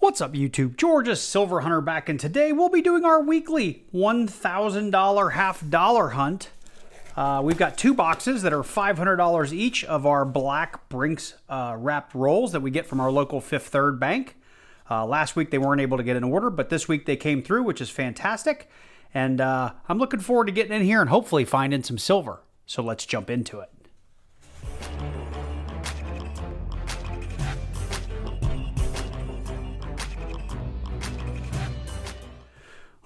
What's up YouTube? George's Silver Hunter back, and today we'll be doing our weekly $1,000 half dollar hunt. We've got two boxes that are $500 each of our black Brinks wrapped rolls that we get from our local Fifth Third Bank. Last week they weren't able to get an order, but this week they came through, which is fantastic. And I'm looking forward to getting in here and hopefully finding some silver. So let's jump into it.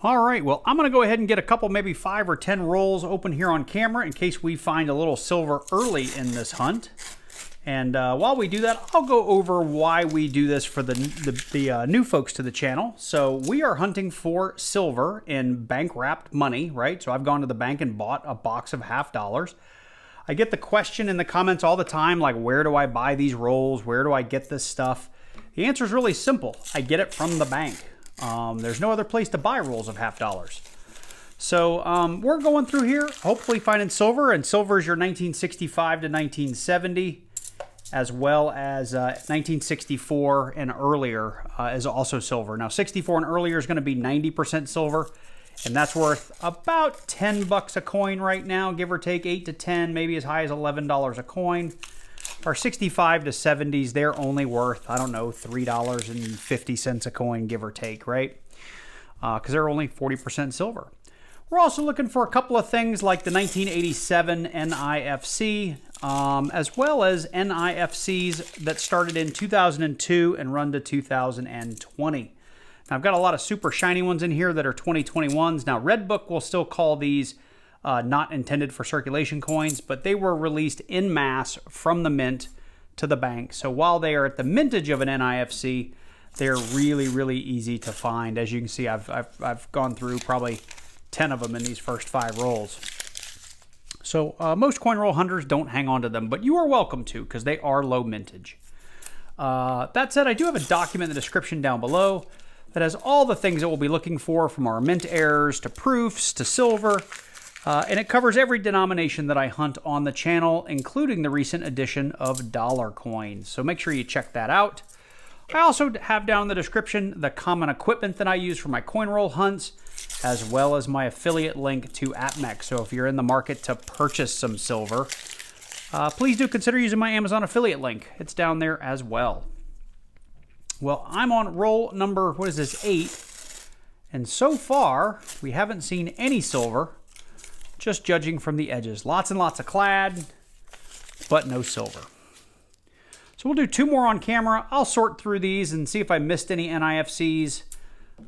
All right, well, I'm going to go ahead and get a couple, maybe 5 or 10 rolls open here on camera in case we find a little silver early in this hunt. And while we do that, I'll go over why we do this for the new folks to the channel. So we are hunting for silver in bank-wrapped money, right? So I've gone to the bank and bought a box of half dollars. I get the question in the comments all the time, like, where do I buy these rolls? Where do I get this stuff? The answer is really simple. I get it from the bank. There's no other place to buy rolls of half dollars. So we're going through here, hopefully finding silver, and silver is your 1965 to 1970, as well as 1964 and earlier is also silver. Now 64 and earlier is going to be 90% silver, and that's worth about 10 bucks a coin right now, give or take 8 to 10, maybe as high as $11 a coin. Our 65 to 70s, they're only worth, I don't know, $3.50 a coin, give or take, right? Because they're only 40% silver. We're also looking for a couple of things like the 1987 NIFC, as well as NIFCs that started in 2002 and run to 2020. Now, I've got a lot of super shiny ones in here that are 2021s. Now, Redbook will still call these not intended for circulation coins, but they were released en masse from the mint to the bank. So while they are at the mintage of an NIFC, they're really, really easy to find. As you can see, I've gone through probably 10 of them in these first 5 rolls. So most coin roll hunters don't hang on to them, but you are welcome to because they are low mintage. That said, I do have a document in the description down below that has all the things that we'll be looking for, from our mint errors to proofs to silver. And it covers every denomination that I hunt on the channel, including the recent addition of dollar coins. So make sure you check that out. I also have down in the description the common equipment that I use for my coin roll hunts, as well as my affiliate link to APMEX. So if you're in the market to purchase some silver, please do consider using my Amazon affiliate link. It's down there as well. Well, I'm on roll number, 8? And so far, we haven't seen any silver. Just judging from the edges. Lots and lots of clad, but no silver. So we'll do 2 more on camera. I'll sort through these and see if I missed any NIFCs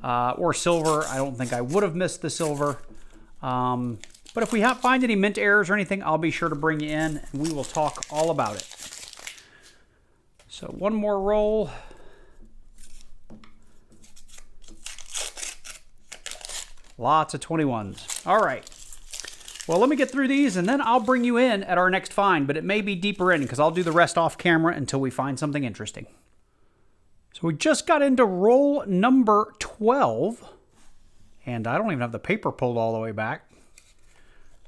or silver. I don't think I would have missed the silver. But if we find any mint errors or anything, I'll be sure to bring you in and we will talk all about it. So 1 more roll. Lots of 21s. All right. Well, let me get through these, and then I'll bring you in at our next find, but it may be deeper in because I'll do the rest off camera until we find something interesting. So we just got into roll number 12, and I don't even have the paper pulled all the way back.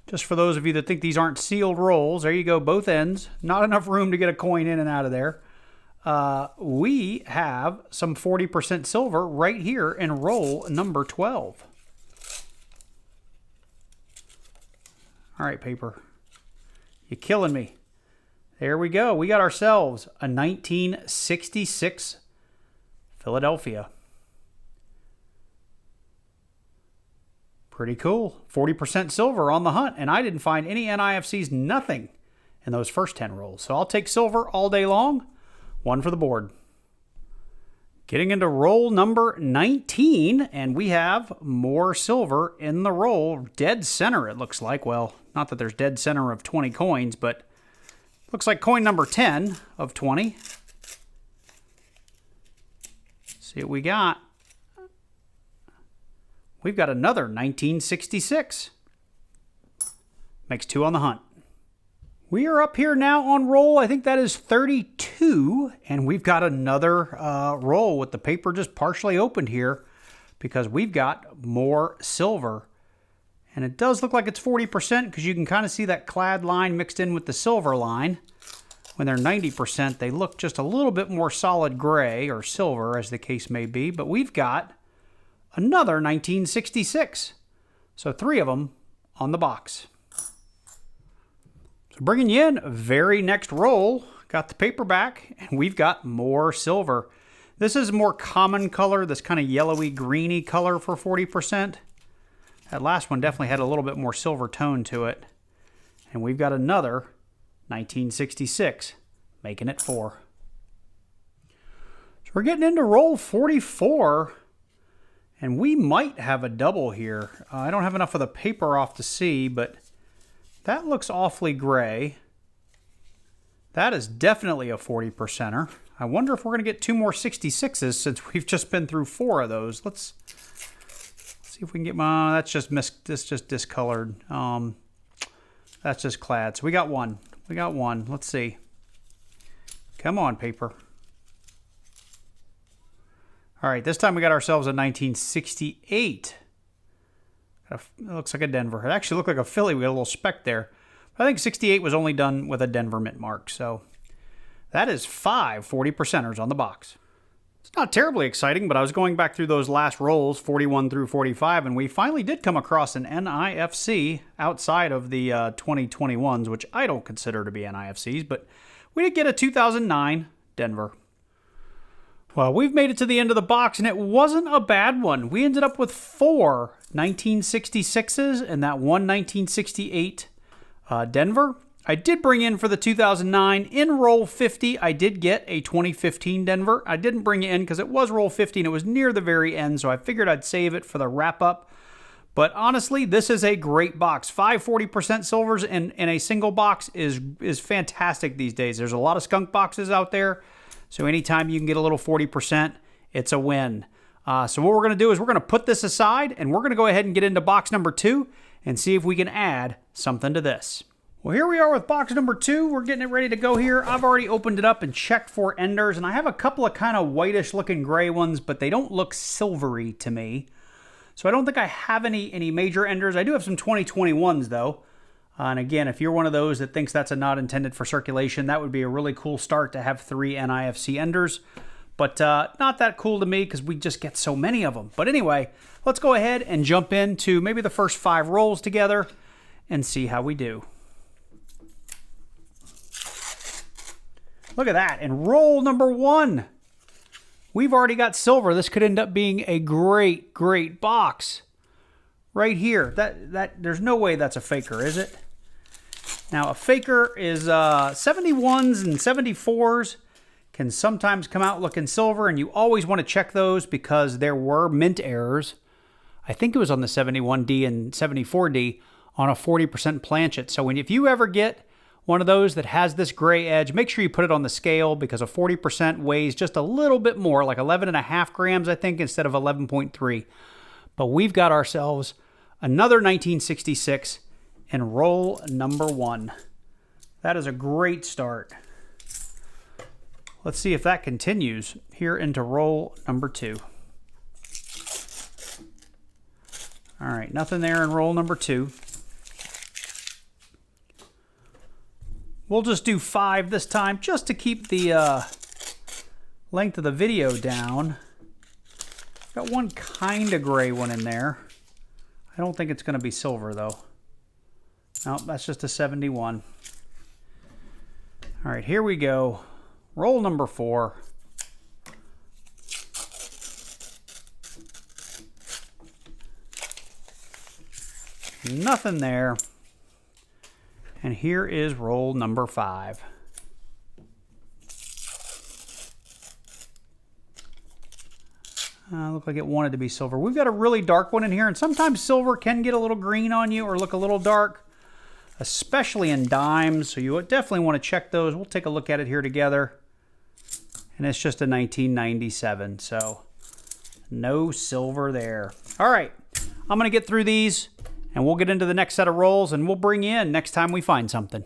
Just for those of you that think these aren't sealed rolls, there you go, both ends. Not enough room to get a coin in and out of there. We have some 40% silver right here in roll number 12. All right, paper. You're killing me. There we go. We got ourselves a 1966 Philadelphia. Pretty cool. 40% silver on the hunt, and I didn't find any NIFCs, nothing in those first 10 rolls. So I'll take silver all day long. 1 for the board. Getting into roll number 19, and we have more silver in the roll. Dead center, it looks like. Well, not that there's dead center of 20 coins, but looks like coin number 10 of 20. See what we got. We've got another 1966. Makes 2 on the hunt. We are up here now on roll, I think that is 32, and we've got another roll with the paper just partially opened here because we've got more silver. And it does look like it's 40% because you can kind of see that clad line mixed in with the silver line. when they're 90%, they look just a little bit more solid gray or silver, as the case may be. But we've got another 1966. So 3 of them on the box. So bringing you in, very next roll, got the paper back, and we've got more silver. This is a more common color, this kind of yellowy, greeny color for 40%. That last one definitely had a little bit more silver tone to it. And we've got another 1966, making it 4. So we're getting into roll 44, and we might have a double here. I don't have enough of the paper off to see, but that looks awfully gray. That is definitely a 40%er. I wonder if we're going to get 2 more 66s since we've just been through 4 of those. Let's see if we can get my... That's just discolored. That's just clad. So we got one. We got one. Let's see. Come on, paper. All right, this time we got ourselves a 1968. It looks like a Denver. It actually looked like a Philly. We got a little speck there. But I think 68 was only done with a Denver mint mark. So that is 5 40%ers on the box. It's not terribly exciting, but I was going back through those last rolls, 41 through 45, and we finally did come across an NIFC outside of the 2021s, which I don't consider to be NIFCs, but we did get a 2009 Denver. Well, we've made it to the end of the box, and it wasn't a bad one. We ended up with 4 1966s and that one 1968 Denver. I did bring in for the 2009 in roll 50. I did get a 2015 Denver. I didn't bring it in because it was roll 50 and it was near the very end, so I figured I'd save it for the wrap up. But honestly, this is a great box. 5 40% silvers in a single box is fantastic these days. There's a lot of skunk boxes out there, so anytime you can get a little 40%, it's a win. So what we're going to do is we're going to put this aside and we're going to go ahead and get into box number 2 and see if we can add something to this. Well, here we are with box number 2. We're getting it ready to go here. I've already opened it up and checked for enders, and I have a couple of kind of whitish looking gray ones, but they don't look silvery to me. So I don't think I have any major enders. I do have some 2021s though. And again, if you're one of those that thinks that's a not intended for circulation, that would be a really cool start to have 3 NIFC enders. But not that cool to me because we just get so many of them. But anyway, let's go ahead and jump into maybe the first 5 rolls together and see how we do. Look at that. And roll number 1. We've already got silver. This could end up being a great, great box. Right here. There's no way that's a faker, is it? Now, a faker is 71s and 74s can sometimes come out looking silver, and you always want to check those because there were mint errors. I think it was on the 71D and 74D on a 40% planchet. So if you ever get one of those that has this gray edge, make sure you put it on the scale because a 40% weighs just a little bit more, like 11.5 grams, I think, instead of 11.3. But we've got ourselves another 1966 in roll number 1. That is a great start. Let's see if that continues here into roll number 2. All right, nothing there in roll number 2. We'll just do 5 this time just to keep the length of the video down. Got one kind of gray one in there. I don't think it's going to be silver though. No, that's just a 71. All right, here we go. Roll number 4. Nothing there. And here is roll number 5. Looked like it wanted to be silver. We've got a really dark one in here, and sometimes silver can get a little green on you or look a little dark, especially in dimes, so you definitely want to check those. We'll take a look at it here together. And it's just a 1997, so no silver there. All right, I'm going to get through these, and we'll get into the next set of rolls, and we'll bring you in next time we find something.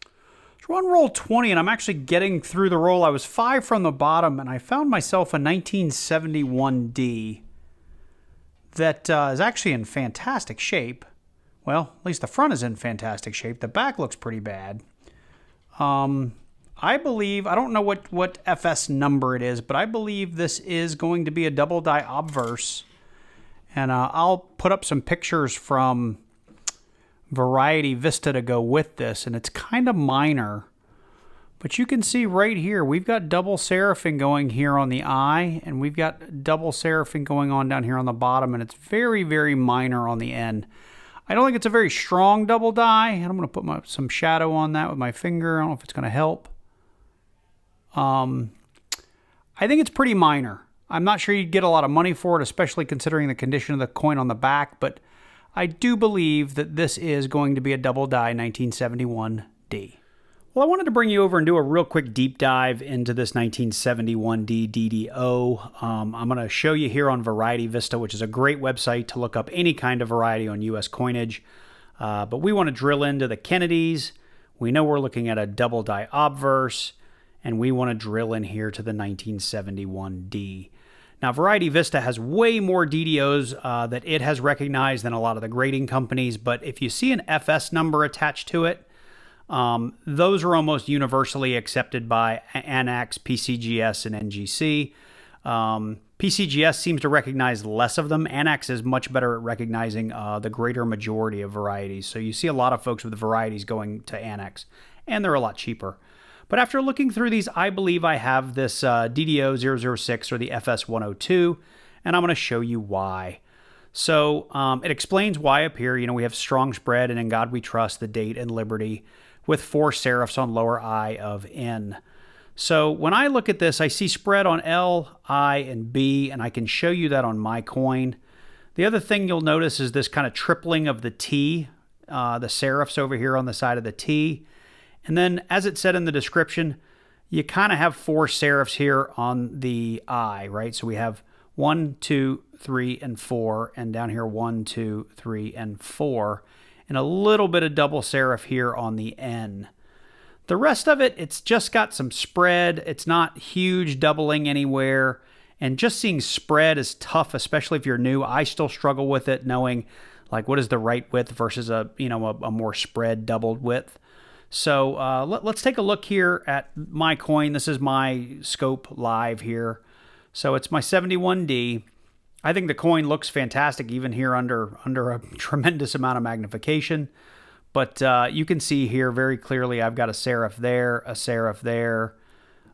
So we're on roll 20, and I'm actually getting through the roll. I was 5 from the bottom, and I found myself a 1971D that is actually in fantastic shape. Well, at least the front is in fantastic shape. The back looks pretty bad. I believe, I don't know what FS number it is, but I believe this is going to be a double die obverse. And I'll put up some pictures from Variety Vista to go with this, and it's kind of minor. But you can see right here, we've got double seraphing going here on the eye, and we've got double seraphing going on down here on the bottom, and it's very, very minor on the end. I don't think it's a very strong double die, and I'm going to put some shadow on that with my finger. I don't know if it's going to help. I think it's pretty minor. I'm not sure you'd get a lot of money for it, especially considering the condition of the coin on the back, but I do believe that this is going to be a double die 1971D. Well, I wanted to bring you over and do a real quick deep dive into this 1971D DDO. I'm going to show you here on Variety Vista, which is a great website to look up any kind of variety on U.S. coinage. But we want to drill into the Kennedys. We know we're looking at a double die obverse, and we want to drill in here to the 1971D. Now, Variety Vista has way more DDOs that it has recognized than a lot of the grading companies, but if you see an FS number attached to it, those are almost universally accepted by ANAX, PCGS, and NGC. PCGS seems to recognize less of them. ANAX is much better at recognizing the greater majority of varieties. So you see a lot of folks with varieties going to ANAX, and they're a lot cheaper. But after looking through these, I believe I have this DDO 006 or the FS102, and I'm going to show you why. So it explains why up here, we have strong spread and in God we trust, the date and liberty, with 4 serifs on lower I of N. So when I look at this, I see spread on L, I, and B, and I can show you that on my coin. The other thing you'll notice is this kind of tripling of the T, the serifs over here on the side of the T. And then, as it said in the description, you kind of have 4 serifs here on the I, right? So we have 1, 2, 3, and 4, and down here 1, 2, 3, and 4, and a little bit of double serif here on the N. The rest of it, it's just got some spread. It's not huge doubling anywhere, and just seeing spread is tough, especially if you're new. I still struggle with it, knowing like what is the right width versus a more spread doubled width. So let's take a look here at my coin. This is my scope live here. So it's my 71D. I think the coin looks fantastic even here under a tremendous amount of magnification. But you can see here very clearly I've got a serif there,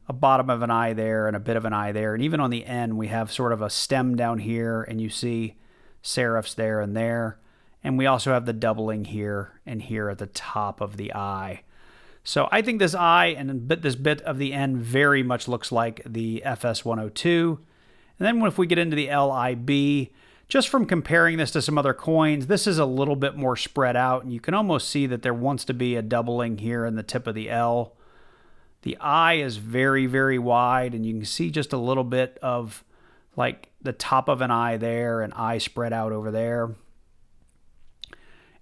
a bottom of an eye there, and a bit of an eye there. And even on the end, we have sort of a stem down here, and you see serifs there and there. And we also have the doubling here and here at the top of the eye. So I think this eye and this bit of the end very much looks like the FS102. And then if we get into the LIB, just from comparing this to some other coins, this is a little bit more spread out. And you can almost see that there wants to be a doubling here in the tip of the L. The eye is very, very wide, and you can see just a little bit of like the top of an eye there and eye spread out over there.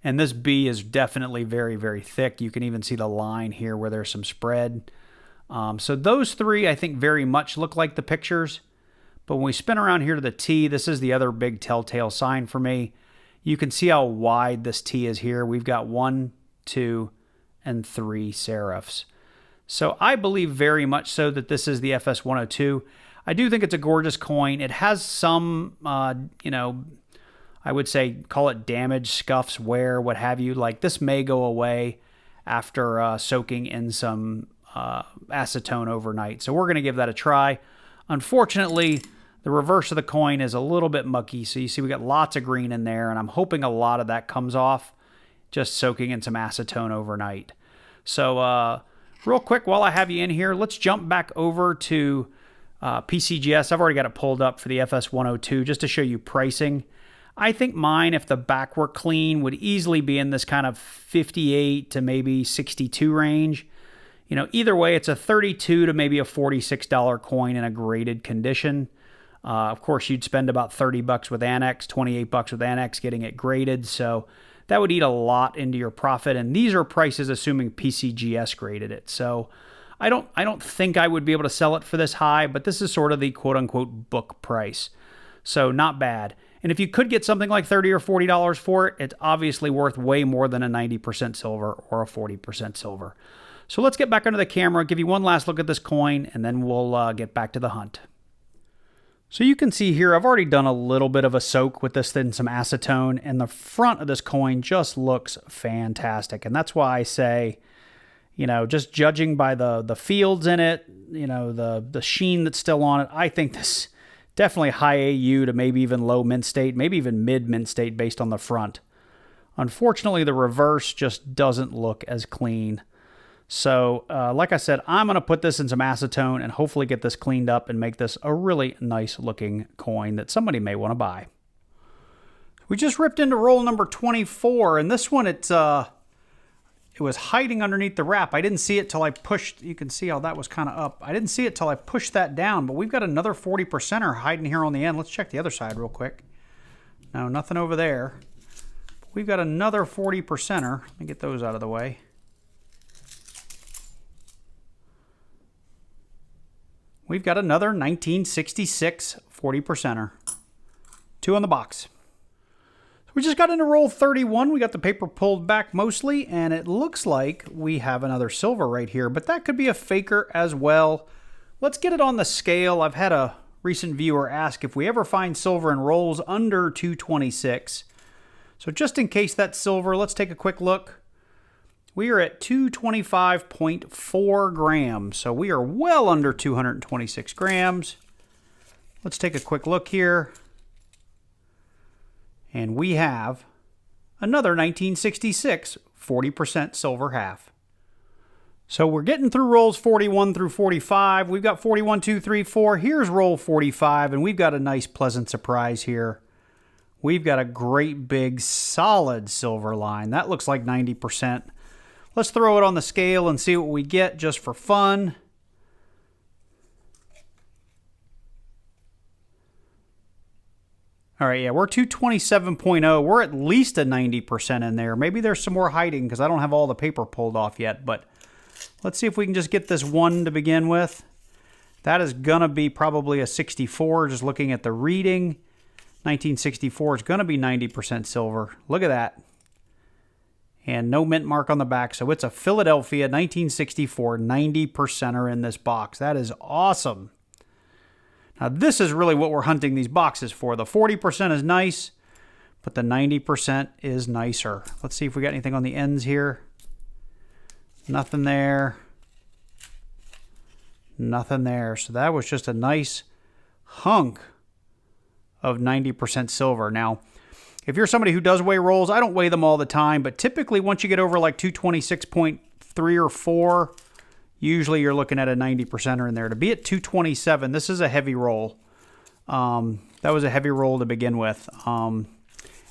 And this B is definitely very, very thick. You can even see the line here where there's some spread. So those three, I think, very much look like the pictures. But when we spin around here to the T, this is the other big telltale sign for me. You can see how wide this T is here. We've got 1, 2, and 3 serifs. So I believe very much so that this is the FS102. I do think it's a gorgeous coin. It has some, I would say, call it damage, scuffs, wear, what have you. Like this may go away after soaking in some acetone overnight. So we're going to give that a try. Unfortunately, the reverse of the coin is a little bit mucky. So you see we got lots of green in there, and I'm hoping a lot of that comes off just soaking in some acetone overnight. So real quick, while I have you in here, let's jump back over to PCGS. I've already got it pulled up for the FS102 just to show you pricing. I think mine, if the back were clean, would easily be in this kind of 58 to maybe 62 range. Either way, it's a $32 to maybe a $46 coin in a graded condition. Of course, you'd spend about $30 with ANAX, $28 with ANAX getting it graded. So that would eat a lot into your profit. And these are prices assuming PCGS graded it. So I don't think I would be able to sell it for this high, but this is sort of the quote unquote book price. So not bad. And if you could get something like $30 or $40 for it, it's obviously worth way more than a 90% silver or a 40% silver. So let's get back under the camera, give you one last look at this coin, and then we'll get back to the hunt. So you can see here, I've already done a little bit of a soak with this in some acetone, and the front of this coin just looks fantastic. And that's why I say, you know, just judging by the fields in it, you know, the sheen that's still on it, I think this definitely high AU to maybe even low mint state, maybe even mid mint state based on the front. Unfortunately, the reverse just doesn't look as clean. So, like I said, I'm going to put this in some acetone and hopefully get this cleaned up and make this a really nice looking coin that somebody may want to buy. We just ripped into roll number 24, and this one, it was hiding underneath the wrap. I didn't see it till I pushed. You can see how that was kind of up. I didn't see it till I pushed that down, but we've got another 40%er hiding here on the end. Let's check the other side real quick. No, nothing over there. We've got another 40%er. Let me get those out of the way. We've got another 1966 40%er. 2 on the box. We just got into roll 31. We got the paper pulled back mostly, and it looks like we have another silver right here, but that could be a faker as well. Let's get it on the scale. I've had a recent viewer ask if we ever find silver in rolls under 226. So just in case that's silver, let's take a quick look. We are at 225.4 grams, so we are well under 226 grams. Let's take a quick look here. And we have another 1966 40% silver half. So we're getting through rolls 41 through 45. We've got 41, 2, 3, 4. Here's roll 45, and we've got a nice pleasant surprise here. We've got a great big solid silver line. That looks like 90%. Let's throw it on the scale and see what we get just for fun. All right, yeah, we're 227.0. We're at least a 90% in there. Maybe there's some more hiding because I don't have all the paper pulled off yet, but let's see if we can just get this one to begin with. That is going to be probably a 64, just looking at the reading. 1964 is going to be 90% silver. Look at that. And no mint mark on the back, so it's a Philadelphia 1964 90%er in this box. That is awesome. Now, this is really what we're hunting these boxes for. The 40% is nice, but the 90% is nicer. Let's see if we got anything on the ends here. Nothing there. Nothing there. So that was just a nice hunk of 90% silver. Now, if you're somebody who does weigh rolls, I don't weigh them all the time, but typically once you get over like 226.3 or 4, usually you're looking at a 90%er in there. To be at 227, this is a heavy roll. That was a heavy roll to begin with.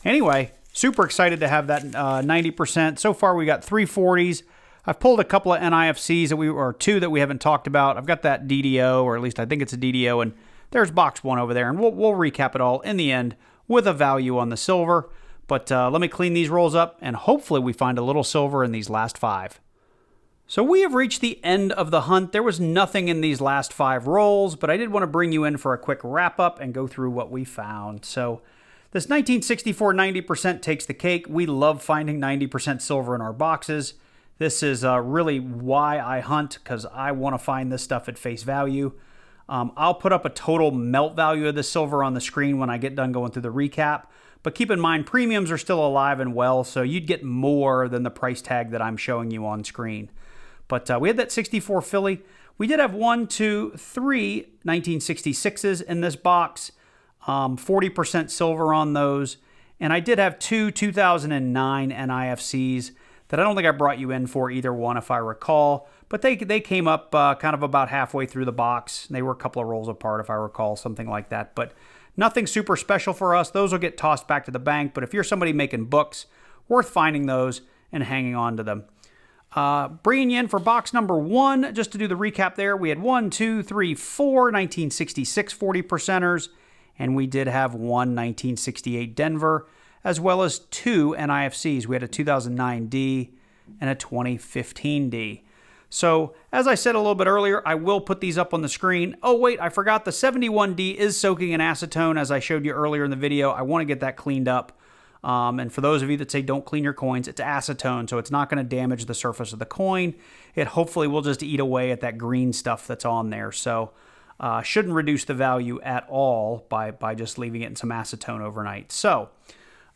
Anyway, super excited to have that 90%. So far we got 3 40s. I've pulled a couple of NIFCs, or 2 that we haven't talked about. I've got that DDO, or at least I think it's a DDO, and there's box 1 over there. And we'll recap it all in the end with a value on the silver. But let me clean these rolls up, and hopefully we find a little silver in these last 5. So we have reached the end of the hunt. There was nothing in these last 5 rolls, but I did want to bring you in for a quick wrap-up and go through what we found. So this 1964 90% takes the cake. We love finding 90% silver in our boxes. This is really why I hunt, because I want to find this stuff at face value. I'll put up a total melt value of the silver on the screen when I get done going through the recap. But keep in mind, premiums are still alive and well, so you'd get more than the price tag that I'm showing you on screen. But we had that 64 Philly. We did have 1, 2, 3 1966s in this box. 40% silver on those. And I did have 2 2009 NIFCs that I don't think I brought you in for either one, if I recall. But they came up kind of about halfway through the box. They were a couple of rolls apart, if I recall, something like that. But nothing super special for us. Those will get tossed back to the bank. But if you're somebody making books, worth finding those and hanging on to them. Bringing you in for box number 1, just to do the recap there, we had 1, 2, 3, 4 1966 40%ers, and we did have 1 1968 Denver, as well as 2 NIFCs. We had a 2009D and a 2015D. So, as I said a little bit earlier, I will put these up on the screen. Oh, wait, I forgot the 71D is soaking in acetone, as I showed you earlier in the video. I want to get that cleaned up. And for those of you that say don't clean your coins, it's acetone, so it's not going to damage the surface of the coin. It hopefully will just eat away at that green stuff that's on there. So shouldn't reduce the value at all by just leaving it in some acetone overnight. So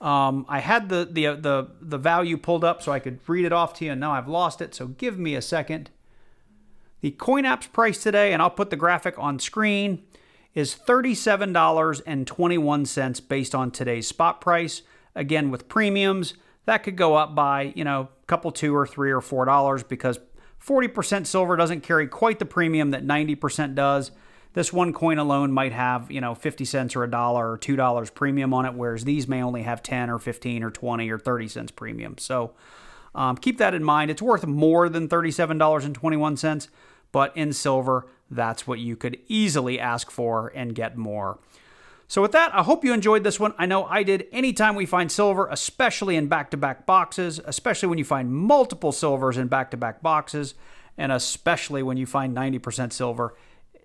I had the value pulled up so I could read it off to you, and now I've lost it, so give me a second. The CoinApp's price today, and I'll put the graphic on screen, is $37.21 based on today's spot price. Again, with premiums, that could go up by, a couple, $2 or $3 or $4 because 40% silver doesn't carry quite the premium that 90% does. This one coin alone might have, 50 cents or $1 or $2 premium on it, whereas these may only have 10 or 15 or 20 or 30 cents premium. So keep that in mind. It's worth more than $37.21, but in silver, that's what you could easily ask for and get more. So with that, I hope you enjoyed this one. I know I did. Anytime we find silver, especially in back-to-back boxes, especially when you find multiple silvers in back-to-back boxes, and especially when you find 90% silver,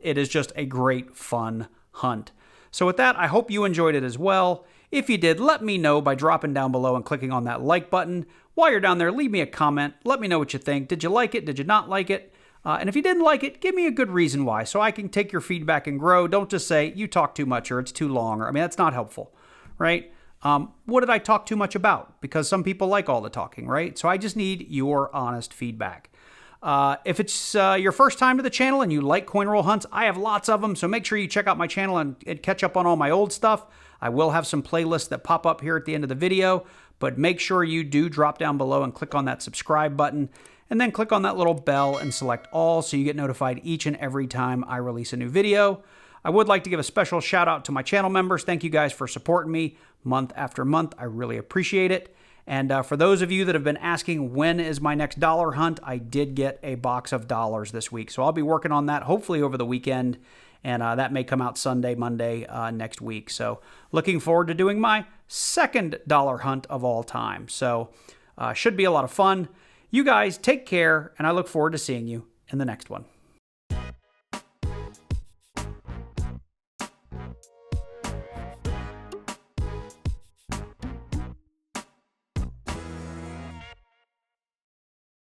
it is just a great, fun hunt. So with that, I hope you enjoyed it as well. If you did, let me know by dropping down below and clicking on that like button. While you're down there, leave me a comment. Let me know what you think. Did you like it? Did you not like it? And if you didn't like it, give me a good reason why so I can take your feedback and grow. Don't just say, you talk too much or it's too long. Or, that's not helpful, right? What did I talk too much about? Because some people like all the talking, right? So I just need your honest feedback. If it's your first time to the channel and you like coin roll hunts, I have lots of them. So make sure you check out my channel and catch up on all my old stuff. I will have some playlists that pop up here at the end of the video. But make sure you do drop down below and click on that subscribe button. And then click on that little bell and select all so you get notified each and every time I release a new video. I would like to give a special shout out to my channel members. Thank you guys for supporting me month after month. I really appreciate it. And for those of you that have been asking when is my next dollar hunt, I did get a box of dollars this week. So I'll be working on that hopefully over the weekend. And that may come out Sunday, Monday next week. So looking forward to doing my second dollar hunt of all time. So should be a lot of fun. You guys take care, and I look forward to seeing you in the next one.